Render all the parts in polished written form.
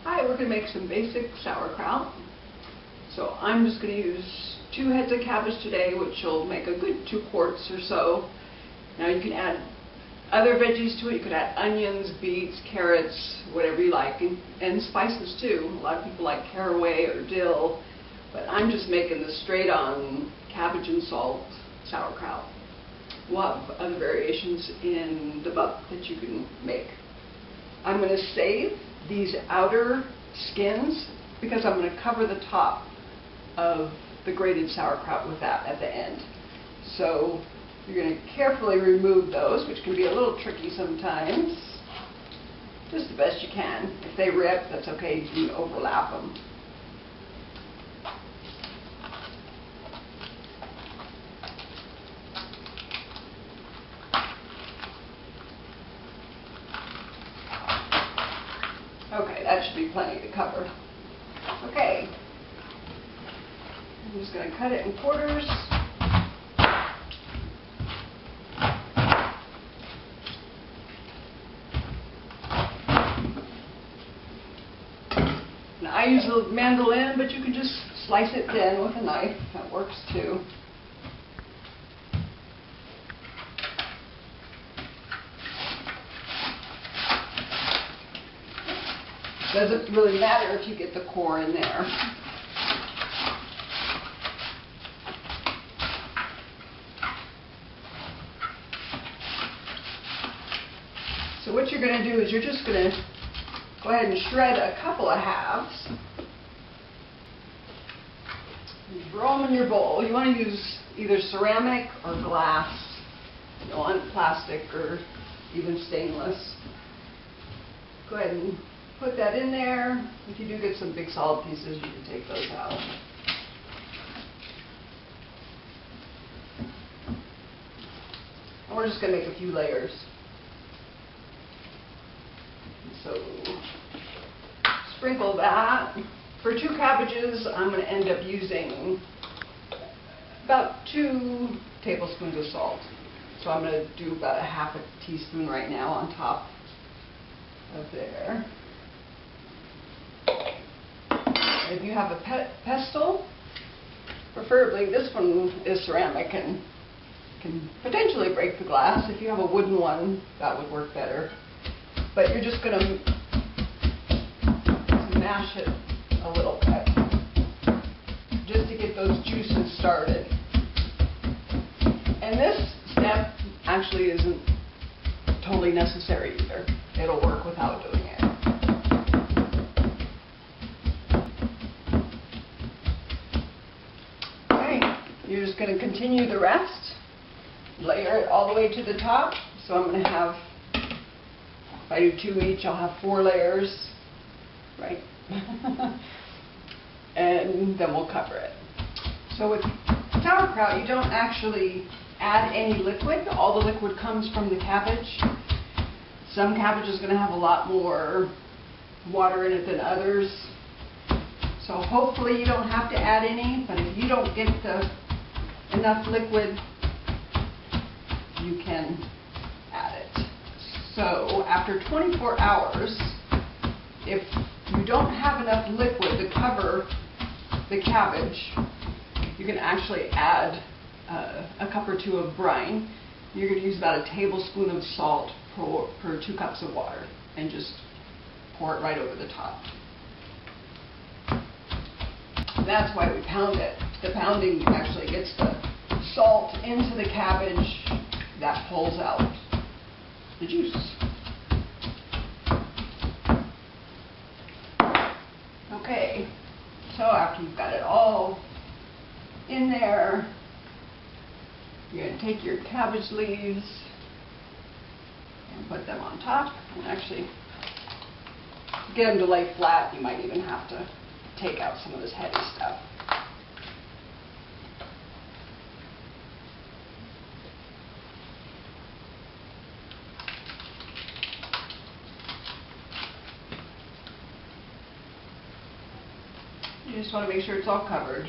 Hi, we're going to make some basic sauerkraut. So I'm just going to use 2 heads of cabbage today, which will make a good 2 quarts or so. Now you can add other veggies to it. You could add onions, beets, carrots, whatever you like, and spices too. A lot of people like caraway or dill, but I'm just making the straight on cabbage and salt sauerkraut. We'll have other variations in the book that you can make. I'm going to save these outer skins because I'm going to cover the top of the grated sauerkraut with that at the end. So you're going to carefully remove those, which can be a little tricky sometimes. Just the best you can. If they rip, that's okay, you can overlap them. Okay, that should be plenty to cover. Okay, I'm just going to cut it in quarters. Now, I use a mandolin, but you can just slice it thin with a knife. That works too. Doesn't really matter if you get the core in there. So what you're going to do is you're just going to go ahead and shred a couple of halves. You throw them in your bowl. You want to use either ceramic or glass. You don't want plastic or even stainless. Go ahead and put that in there. If you do get some big solid pieces, you can take those out. And we're just going to make a few layers. So sprinkle that. For 2 cabbages, I'm going to end up using about 2 tablespoons of salt. So I'm going to do about a half a teaspoon right now on top of there. If you have a pestle, preferably this one is ceramic and can potentially break the glass. If you have a wooden one, that would work better. But you're just going to mash it a little bit just to get those juices started. And this step actually isn't totally necessary either. It'll work without doing it. You're just going to continue the rest, layer it all the way to the top. So I'm going to have, if I do 2 each, I'll have 4 layers, right? And then we'll cover it. So with sauerkraut, you don't actually add any liquid. All the liquid comes from the cabbage. Some cabbage is going to have a lot more water in it than others. So hopefully you don't have to add any, but if you don't get enough liquid, you can add it. So after 24 hours, if you don't have enough liquid to cover the cabbage, you can actually add a cup or 2 of brine. You're going to use about a tablespoon of salt per 2 cups of water and just pour it right over the top. That's why we pound it. The pounding actually gets the salt into the cabbage that pulls out the juice. Okay, so after you've got it all in there, you're going to take your cabbage leaves and put them on top. And actually, to get them to lay flat, you might even have to take out some of this heavy stuff. You just want to make sure it's all covered.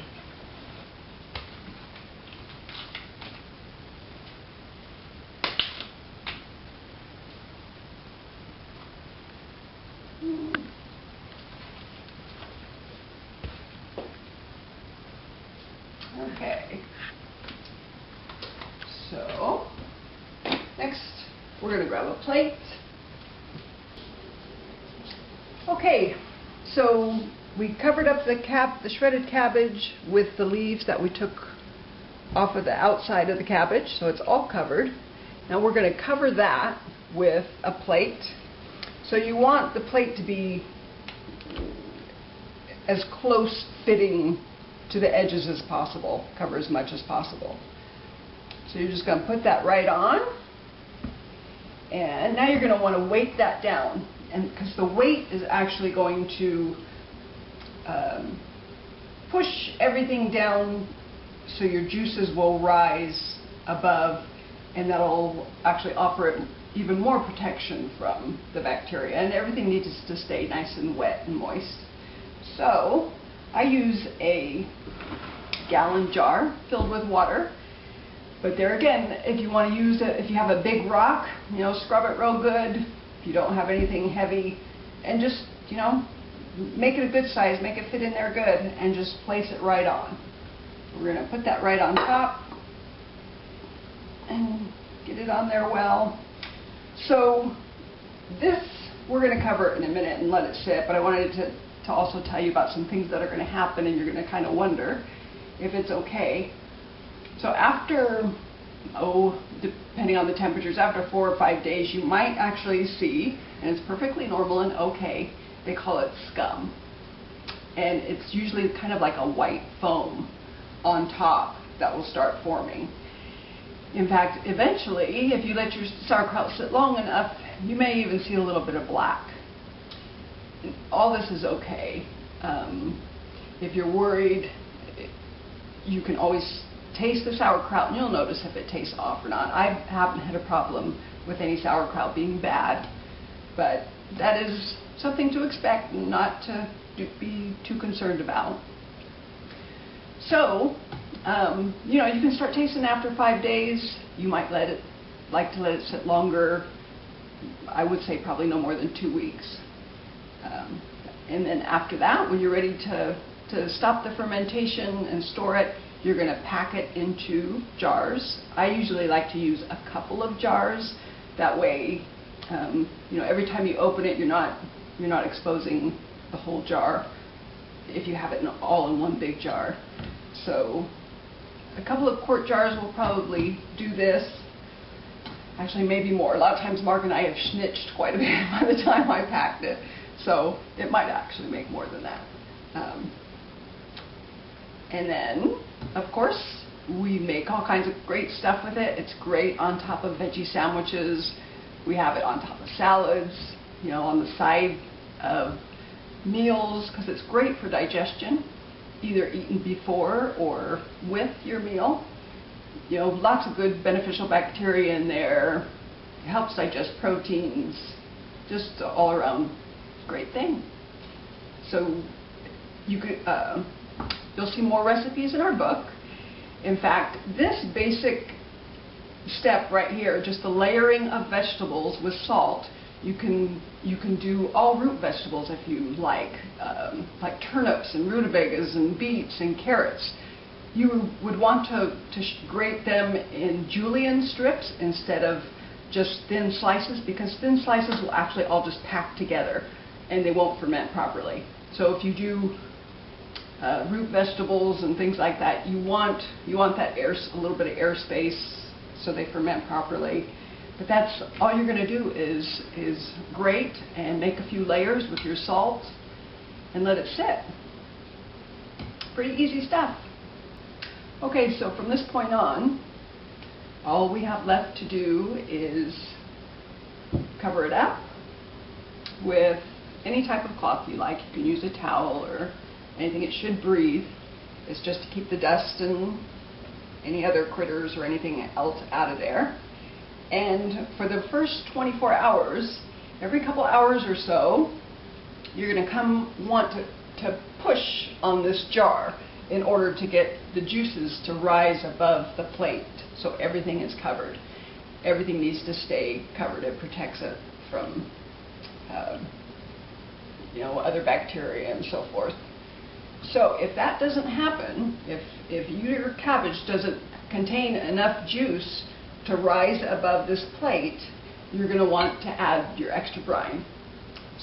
Okay. So, next we're going to grab a plate. Okay, so we covered up the shredded cabbage with the leaves that we took off of the outside of the cabbage, so it's all covered. Now we're going to cover that with a plate. So you want the plate to be as close fitting to the edges as possible, cover as much as possible. So you're just going to put that right on, and now you're going to want to weight that down, and because the weight is actually going to push everything down so your juices will rise above, and that'll actually offer it even more protection from the bacteria, and everything needs to stay nice and wet and moist. So I use a gallon jar filled with water. But there again, if you want to use it, if you have a big rock, scrub it real good. If you don't have anything heavy, and just, make it a good size, make it fit in there good, and just place it right on. We're going to put that right on top and get it on there well. So this, we're going to cover it in a minute and let it sit, but I wanted to also tell you about some things that are going to happen, and you're going to kind of wonder if it's okay. So after, depending on the temperatures, after 4 or 5 days, you might actually see, and it's perfectly normal and okay, they call it scum. And it's usually kind of like a white foam on top that will start forming. In fact, eventually, if you let your sauerkraut sit long enough, you may even see a little bit of black. All this is okay. If you're worried, you can always taste the sauerkraut and you'll notice if it tastes off or not. I haven't had a problem with any sauerkraut being bad, but that is something to expect and not to be too concerned about. So, you can start tasting after 5 days. You might like to let it sit longer. I would say probably no more than 2 weeks. And then after that, when you're ready to stop the fermentation and store it, you're going to pack it into jars. I usually like to use a couple of jars. That way, every time you open it, you're not exposing the whole jar if you have it all in one big jar. So a couple of quart jars will probably do this. Actually, maybe more. A lot of times Mark and I have snitched quite a bit by the time I packed it. So it might actually make more than that. And then, of course, we make all kinds of great stuff with it. It's great on top of veggie sandwiches. We have it on top of salads, on the side of meals, because it's great for digestion, either eaten before or with your meal. Lots of good beneficial bacteria in there. It helps digest proteins. Just all around great thing. So you'll see more recipes in our book. In fact, this basic step right here, just the layering of vegetables with salt, you can do all root vegetables if you like turnips and rutabagas and beets and carrots. You would want to grate them in julienne strips instead of just thin slices, because thin slices will actually all just pack together and they won't ferment properly. So if you do root vegetables and things like that, you want that a little bit of air space so they ferment properly. But that's all you're going to do is grate and make a few layers with your salt and let it sit. Pretty easy stuff. Okay, so from this point on, all we have left to do is cover it up with any type of cloth you like. You can use a towel or anything. It should breathe. It's just to keep the dust and any other critters or anything else out of there. And for the first 24 hours, every couple hours or so, you're going to want to push on this jar in order to get the juices to rise above the plate so everything is covered. Everything needs to stay covered. It protects it from other bacteria and so forth. So if that doesn't happen, if your cabbage doesn't contain enough juice to rise above this plate, you're going to want to add your extra brine.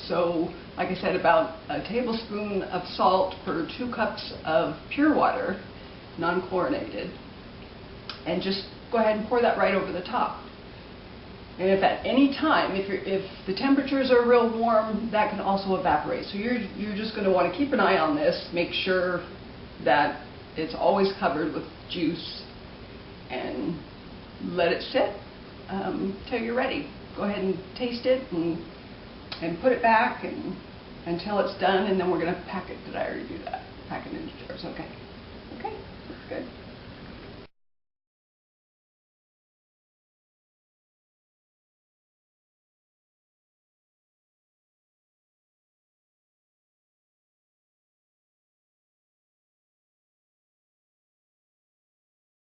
So, like I said, about a tablespoon of salt per 2 cups of pure water, non-chlorinated, and just go ahead and pour that right over the top. And if at any time, if the temperatures are real warm, that can also evaporate. So you're just going to want to keep an eye on this, make sure that it's always covered with juice, and let it sit till you're ready. Go ahead and taste it and put it back until it's done, and then we're going to pack it. Did I already do that? Pack it into jars. Okay. Okay, good.